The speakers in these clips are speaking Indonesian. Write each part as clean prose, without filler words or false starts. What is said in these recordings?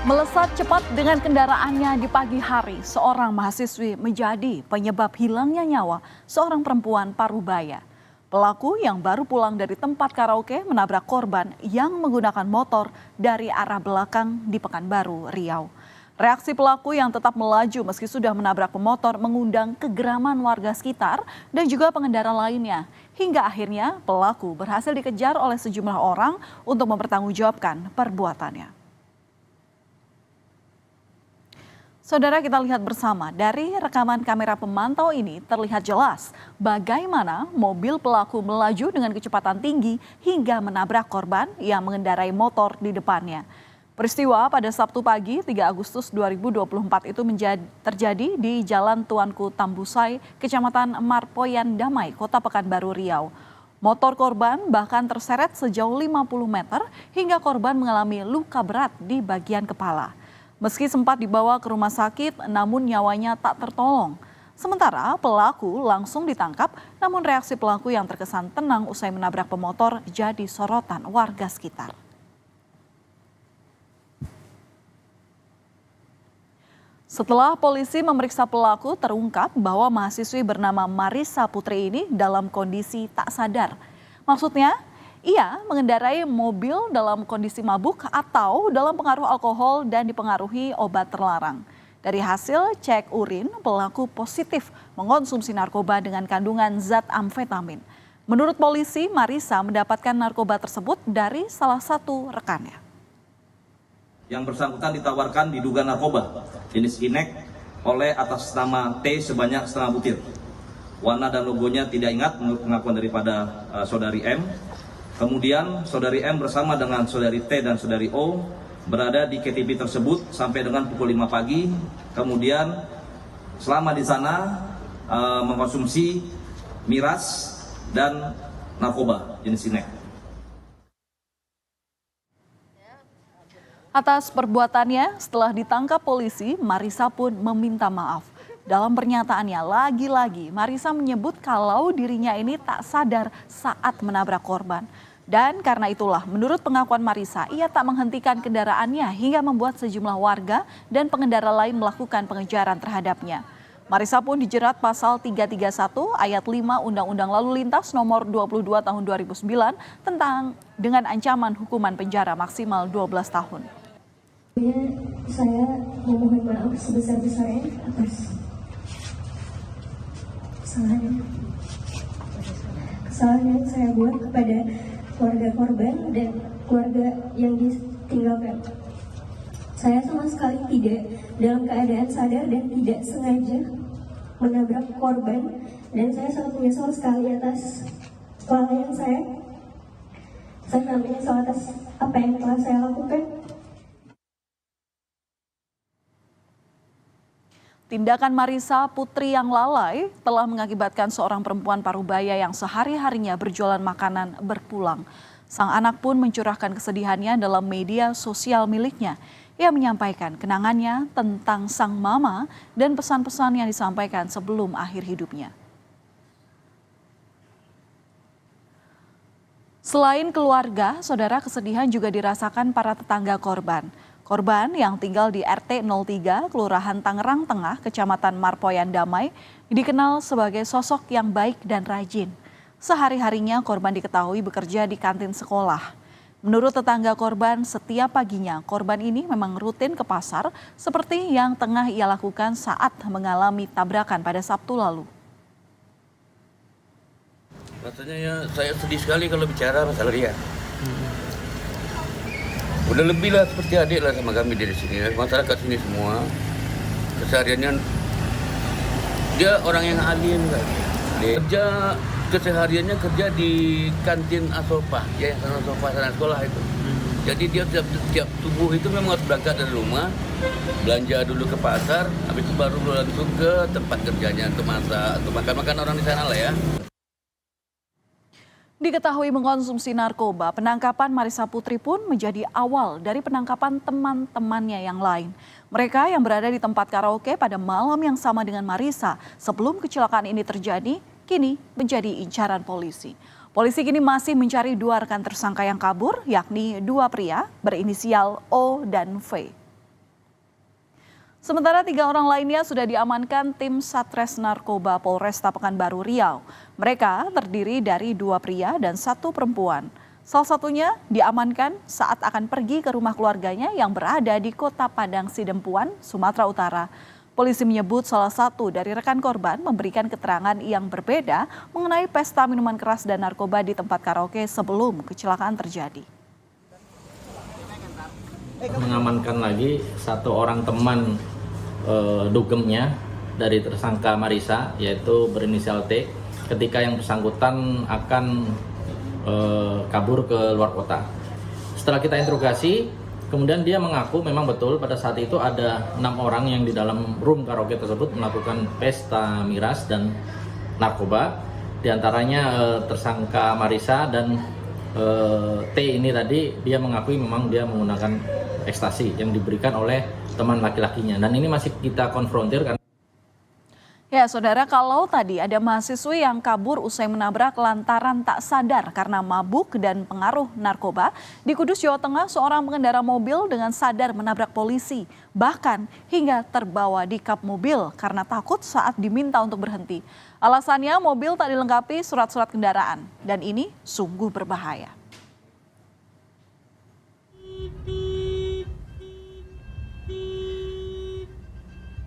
Melesat cepat dengan kendaraannya di pagi hari, seorang mahasiswi menjadi penyebab hilangnya nyawa seorang perempuan Parubaya. Pelaku yang baru pulang dari tempat karaoke menabrak korban yang menggunakan motor dari arah belakang di Pekanbaru, Riau. Reaksi pelaku yang tetap melaju meski sudah menabrak pemotor mengundang kegeraman warga sekitar dan juga pengendara lainnya. Hingga akhirnya pelaku berhasil dikejar oleh sejumlah orang untuk mempertanggungjawabkan perbuatannya. Saudara, kita lihat bersama dari rekaman kamera pemantau ini terlihat jelas bagaimana mobil pelaku melaju dengan kecepatan tinggi hingga menabrak korban yang mengendarai motor di depannya. Peristiwa pada Sabtu pagi 3 Agustus 2024 itu terjadi di Jalan Tuanku Tambusai, Kecamatan Marpoyan Damai, Kota Pekanbaru Riau. Motor korban bahkan terseret sejauh 50 meter hingga korban mengalami luka berat di bagian kepala. Meski sempat dibawa ke rumah sakit, namun nyawanya tak tertolong. Sementara pelaku langsung ditangkap, namun reaksi pelaku yang terkesan tenang usai menabrak pemotor jadi sorotan warga sekitar. Setelah polisi memeriksa pelaku, terungkap bahwa mahasiswi bernama Marissa Putri ini dalam kondisi tak sadar. Maksudnya, ia mengendarai mobil dalam kondisi mabuk atau dalam pengaruh alkohol dan dipengaruhi obat terlarang. Dari hasil cek urin, pelaku positif mengonsumsi narkoba dengan kandungan zat amfetamin. Menurut polisi, Marissa mendapatkan narkoba tersebut dari salah satu rekannya. Yang bersangkutan ditawarkan diduga narkoba jenis inek oleh atas nama T sebanyak setengah butir. Warna dan logonya tidak ingat menurut pengakuan daripada saudari M. Kemudian saudari M bersama dengan saudari T dan saudari O berada di KTP tersebut sampai dengan pukul 5 pagi. Kemudian selama di sana mengkonsumsi miras dan narkoba jenis inek. Atas perbuatannya, setelah ditangkap polisi, Marissa pun meminta maaf. Dalam pernyataannya, lagi-lagi Marissa menyebut kalau dirinya ini tak sadar saat menabrak korban. Dan karena itulah, menurut pengakuan Marissa, ia tak menghentikan kendaraannya hingga membuat sejumlah warga dan pengendara lain melakukan pengejaran terhadapnya. Marissa pun dijerat pasal 331 ayat 5 Undang-Undang Lalu Lintas nomor 22 tahun 2009 dengan ancaman hukuman penjara maksimal 12 tahun. Saya memohon maaf sebesar-besarnya atas kesalahan yang saya buat kepada keluarga korban dan keluarga yang ditinggalkan. Saya sama sekali tidak dalam keadaan sadar dan tidak sengaja menabrak korban, dan saya sangat menyesal sekali atas kelalaian saya. Saya sangat menyesal atas apa yang telah saya lakukan. Tindakan Marissa Putri yang lalai telah mengakibatkan seorang perempuan Parubaya yang sehari-harinya berjualan makanan berpulang. Sang anak pun mencurahkan kesedihannya dalam media sosial miliknya. Ia menyampaikan kenangannya tentang sang mama dan pesan-pesan yang disampaikan sebelum akhir hidupnya. Selain keluarga, saudara, kesedihan juga dirasakan para tetangga korban. Korban yang tinggal di RT 03, Kelurahan Tangerang Tengah, Kecamatan Marpoyan Damai, dikenal sebagai sosok yang baik dan rajin. Sehari-harinya korban diketahui bekerja di kantin sekolah. Menurut tetangga korban, setiap paginya korban ini memang rutin ke pasar seperti yang tengah ia lakukan saat mengalami tabrakan pada Sabtu lalu. Rasanya ya saya sedih sekali kalau bicara masalah dia. Udah lebih lah seperti adik lah sama kami dari sini, masyarakat sini semua. Kesehariannya dia orang yang alim kan. Kerja kesehariannya kerja di kantin Asopa, ya Asopa sana sekolah itu. Jadi dia tiap subuh itu memang harus berangkat dari rumah, belanja dulu ke pasar, habis itu baru langsung ke tempat kerjanya untuk masak, untuk makan orang di sana lah ya. Diketahui mengkonsumsi narkoba, penangkapan Marissa Putri pun menjadi awal dari penangkapan teman-temannya yang lain. Mereka yang berada di tempat karaoke pada malam yang sama dengan Marissa sebelum kecelakaan ini terjadi, kini menjadi incaran polisi. Polisi kini masih mencari 2 rekan tersangka yang kabur, yakni 2 pria berinisial O dan V. Sementara 3 orang lainnya sudah diamankan tim Satres Narkoba Polresta Pekanbaru Riau. Mereka terdiri dari 2 pria dan 1 perempuan. Salah satunya diamankan saat akan pergi ke rumah keluarganya yang berada di Kota Padang Sidempuan, Sumatera Utara. Polisi menyebut salah satu dari rekan korban memberikan keterangan yang berbeda mengenai pesta minuman keras dan narkoba di tempat karaoke sebelum kecelakaan terjadi. Mengamankan lagi 1 orang teman dugemnya dari tersangka Marisa, yaitu berinisial T, ketika yang bersangkutan akan kabur ke luar kota. Setelah kita interogasi, kemudian dia mengaku memang betul pada saat itu ada 6 orang yang di dalam room karaoke tersebut melakukan pesta miras dan narkoba. Di antaranya tersangka Marisa dan T ini tadi, dia mengakui memang dia menggunakan ekstasi yang diberikan oleh teman laki-lakinya, dan ini masih kita konfrontir karena Ya, saudara, kalau tadi ada mahasiswi yang kabur usai menabrak lantaran tak sadar karena mabuk dan pengaruh narkoba, di Kudus, Jawa Tengah, seorang pengendara mobil dengan sadar menabrak polisi, bahkan hingga terbawa di kap mobil karena takut saat diminta untuk berhenti. Alasannya mobil tak dilengkapi surat-surat kendaraan, dan ini sungguh berbahaya.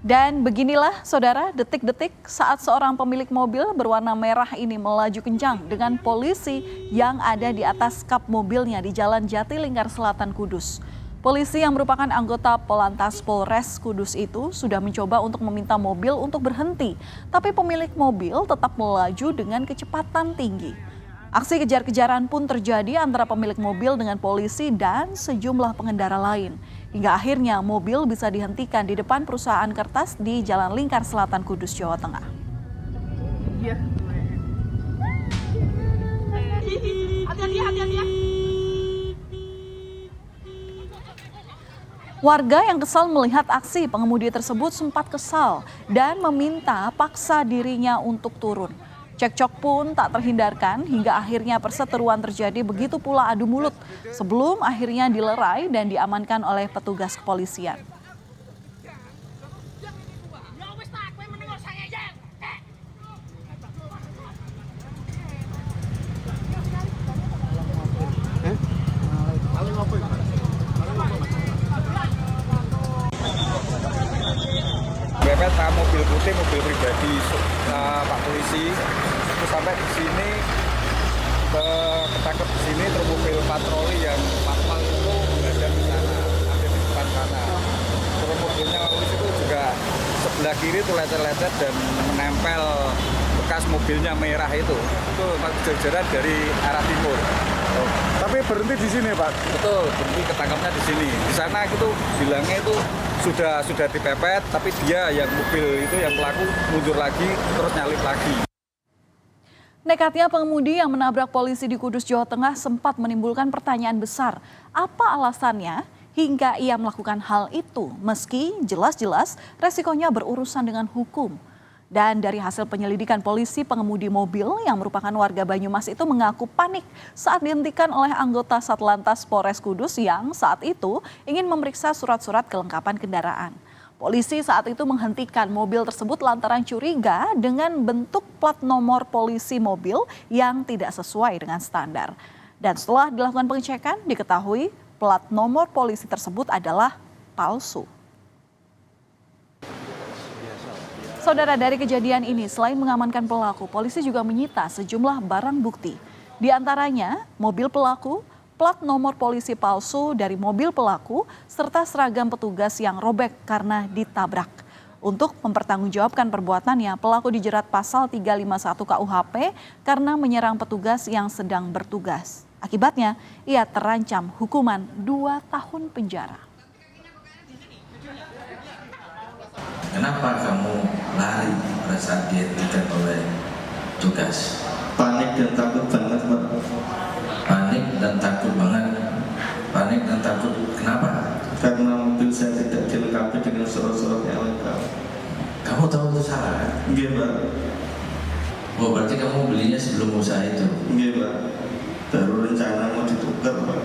Dan beginilah, saudara, detik-detik saat seorang pemilik mobil berwarna merah ini melaju kencang dengan polisi yang ada di atas kap mobilnya di Jalan Jatilingkar Selatan, Kudus. Polisi yang merupakan anggota Polantas Polres Kudus itu sudah mencoba untuk meminta mobil untuk berhenti, tapi pemilik mobil tetap melaju dengan kecepatan tinggi. Aksi kejar-kejaran pun terjadi antara pemilik mobil dengan polisi dan sejumlah pengendara lain. Hingga akhirnya mobil bisa dihentikan di depan perusahaan kertas di Jalan Lingkar Selatan, Kudus, Jawa Tengah. Warga yang kesal melihat aksi pengemudi tersebut sempat kesal dan meminta paksa dirinya untuk turun. Cekcok pun tak terhindarkan hingga akhirnya perseteruan terjadi, begitu pula adu mulut sebelum akhirnya dilerai dan diamankan oleh petugas kepolisian. Mepet mobil putih, mobil pribadi Pak Polisi itu sampai di sini, ketangkep di sini, terus mobil patroli yang manual itu menghadap di sana, ada di depan sana. Terus mobilnya polisi itu juga sebelah kiri itu lecet-lecet dan menempel bekas mobilnya merah itu jajaran dari arah timur. Oh, tapi berhenti di sini, Pak? Betul, berhenti ketangkapnya di sini. Di sana itu bilangnya itu sudah dipepet, tapi dia yang mobil itu yang pelaku mundur lagi terus nyalip lagi. Nekatnya pengemudi yang menabrak polisi di Kudus, Jawa Tengah sempat menimbulkan pertanyaan besar. Apa alasannya hingga ia melakukan hal itu meski jelas-jelas resikonya berurusan dengan hukum? Dan dari hasil penyelidikan polisi, pengemudi mobil yang merupakan warga Banyumas itu mengaku panik saat dihentikan oleh anggota Satlantas Polres Kudus yang saat itu ingin memeriksa surat-surat kelengkapan kendaraan. Polisi saat itu menghentikan mobil tersebut lantaran curiga dengan bentuk plat nomor polisi mobil yang tidak sesuai dengan standar. Dan setelah dilakukan pengecekan, diketahui plat nomor polisi tersebut adalah palsu. Saudara, dari kejadian ini, selain mengamankan pelaku, polisi juga menyita sejumlah barang bukti. Di antaranya, mobil pelaku, plat nomor polisi palsu dari mobil pelaku, serta seragam petugas yang robek karena ditabrak. Untuk mempertanggungjawabkan perbuatannya, pelaku dijerat pasal 351 KUHP karena menyerang petugas yang sedang bertugas. Akibatnya, ia terancam hukuman 2 tahun penjara. Kenapa kamu lari pada saat dihentikan oleh tugas? Panik dan takut banget, Pak. Panik dan takut banget. Panik dan takut kenapa? Karena mobil saya tidak dilengkapi dengan surat-surat yang lengkap. Kamu tahu itu salah kan? Iya, Pak. Oh, berarti kamu belinya sebelum usaha itu? Iya, Pak. Baru rencana mau ditukar, Pak.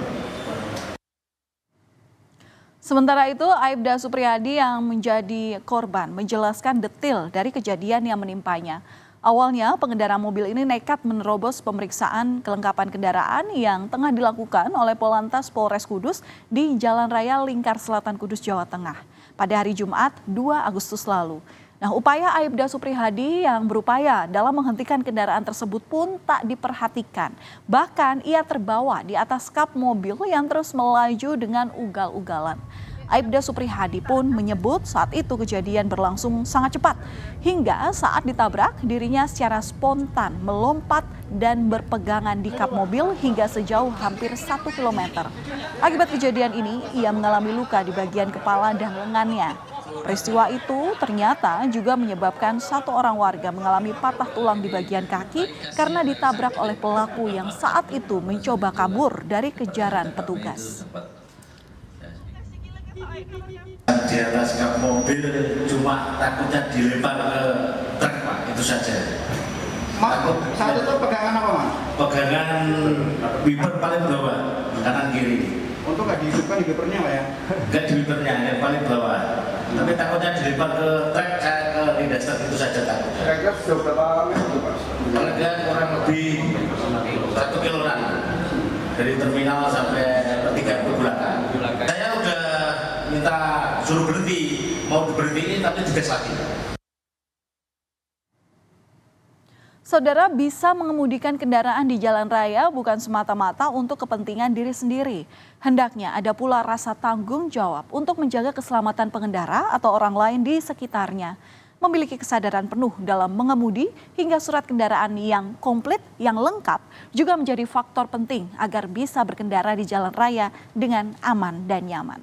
Sementara itu, Aibda Supriyadi yang menjadi korban menjelaskan detail dari kejadian yang menimpanya. Awalnya, pengendara mobil ini nekat menerobos pemeriksaan kelengkapan kendaraan yang tengah dilakukan oleh Polantas Polres Kudus di Jalan Raya Lingkar Selatan Kudus, Jawa Tengah pada hari Jumat 2 Agustus lalu. Nah, upaya Aibda Supriyadi yang berupaya dalam menghentikan kendaraan tersebut pun tak diperhatikan. Bahkan ia terbawa di atas kap mobil yang terus melaju dengan ugal-ugalan. Aibda Supriyadi pun menyebut saat itu kejadian berlangsung sangat cepat. Hingga saat ditabrak, dirinya secara spontan melompat dan berpegangan di kap mobil hingga sejauh hampir 1 km. Akibat kejadian ini, ia mengalami luka di bagian kepala dan lengannya. Peristiwa itu ternyata juga menyebabkan 1 orang warga mengalami patah tulang di bagian kaki karena ditabrak oleh pelaku yang saat itu mencoba kabur dari kejaran petugas. Di atas kap mobil cuma takutnya dilempar ke truk, Pak, itu saja. Saat itu pegangan apa, Mas? Pegangan wiper paling bawah, kanan kiri. Untuk nggak dihidupkan di wipernya, Pak ya? Nggak di wipernya, yang paling bawah. Tapi takutnya dilempar ke truk, ke lindas truk, itu saja takutnya. Kira-kira sudah berapa meter, Pak? Harga kurang lebih 1 kiloan dari terminal sampai pertigaan ke belakang. Saya udah minta suruh berhenti, mau berhenti tapi digas lagi. Saudara, bisa mengemudikan kendaraan di jalan raya bukan semata-mata untuk kepentingan diri sendiri. Hendaknya ada pula rasa tanggung jawab untuk menjaga keselamatan pengendara atau orang lain di sekitarnya. Memiliki kesadaran penuh dalam mengemudi hingga surat kendaraan yang komplit, yang lengkap juga menjadi faktor penting agar bisa berkendara di jalan raya dengan aman dan nyaman.